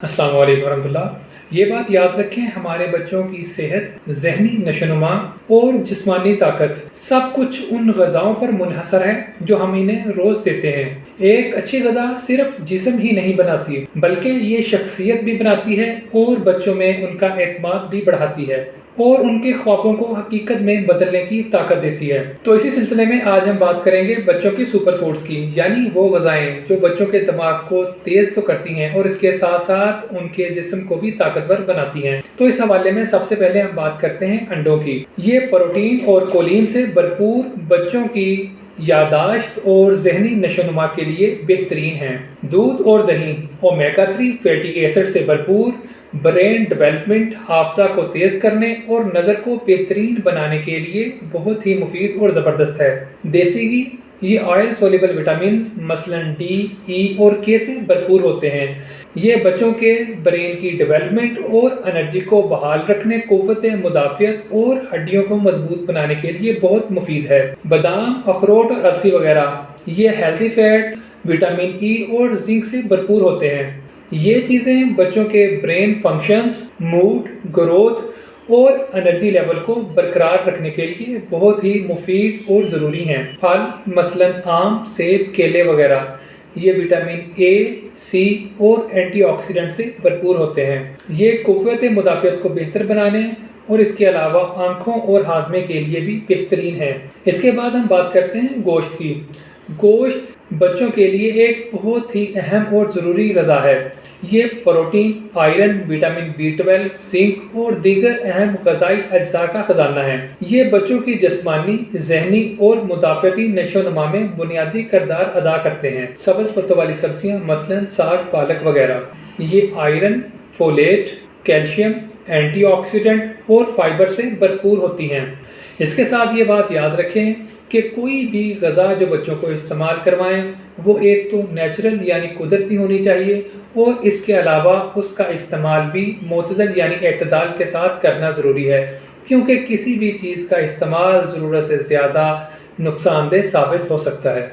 अस्सलाम वालेकुम वरहमतुल्लाह। ये बात याद रखें, हमारे बच्चों की सेहत, ज़हनी नशोनुमा और जिस्मानी ताकत सब कुछ उन ग़िज़ाओं पर मुनहसर है जो हम इन्हें रोज़ देते हैं। एक अच्छी ग़िज़ा सिर्फ जिस्म ही नहीं बनाती बल्कि ये शख्सियत भी बनाती है और बच्चों में उनका एतमाद भी बढ़ाती है और उनके ख्वाबों को हकीकत में बदलने की ताकत देती है। तो इसी सिलसिले में आज हम बात करेंगे बच्चों की सुपर फूड्स की, यानी वो ग़िज़ाएँ जो बच्चों के दिमाग को तेज़ तो करती हैं और इसके साथ साथ उनके जिस्म को भी ताकतवर बनाती हैं। तो इस हवाले में सबसे पहले हम बात करते हैं अंडों की। ये प्रोटीन और कोलिन से भरपूर बच्चों की यादाश्त और ज़हनी नशोनुमा के लिए बेहतरीन हैं। दूध और दही ओमेगा 3 फैटी एसिड से भरपूर, ब्रेन डेवलपमेंट, हाफजा को तेज़ करने और नज़र को बेहतरीन बनाने के लिए बहुत ही मुफीद और ज़बरदस्त है। देसी घी, ये ऑयल सोल्यूबल विटामिन मसलन डी, ई और के से भरपूर होते हैं। ये बच्चों के ब्रेन की डेवलपमेंट और एनर्जी को बहाल रखने, क़ुव्वत मुदाफ़ियत और हड्डियों को मजबूत बनाने के लिए बहुत मुफीद है। बादाम, अखरोट और अलसी वगैरह ये हेल्दी फैट, विटामिन ई और जिंक से भरपूर होते हैं। ये चीज़ें बच्चों के ब्रेन फंक्शंस, मूड, ग्रोथ और एनर्जी लेवल को बरकरार रखने के लिए बहुत ही मुफीद और ज़रूरी हैं। फल मसलन आम, सेब, केले वगैरह ये विटामिन ए, सी और एंटीऑक्सीडेंट से भरपूर होते हैं। ये क़ुव्वत मुदाफ़ियत को बेहतर बनाने और इसके अलावा आँखों और हाजमे के लिए भी बेहतरीन है। इसके बाद हम बात करते हैं गोश्त की। गोश्त बच्चों के लिए एक बहुत ही अहम और ज़रूरी ग़िज़ा है। ये protein, iron, vitamin B12, zinc और दीगर अहम ग़िज़ाई अज्जा का ख़जाना है। ये बच्चों की जिस्मानी, ज़हनी और मुदाफ़ती नशोनुमा में बुनियादी किरदार अदा करते हैं। सब्ज़ पत्तों वाली सब्जियाँ मसलन साग, पालक वगैरह ये आयरन, फोलेट, कैल्शियम, एंटीऑक्सीडेंट और फाइबर से भरपूर होती हैं। इसके साथ ये बात याद रखें कि कोई भी ग़िज़ा जो बच्चों को इस्तेमाल करवाएं वो एक तो नेचुरल यानी कुदरती होनी चाहिए और इसके अलावा उसका इस्तेमाल भी मोतदल यानी एतदाल के साथ करना ज़रूरी है, क्योंकि किसी भी चीज़ का इस्तेमाल ज़रूरत से ज़्यादा नुकसानदेह साबित हो सकता है।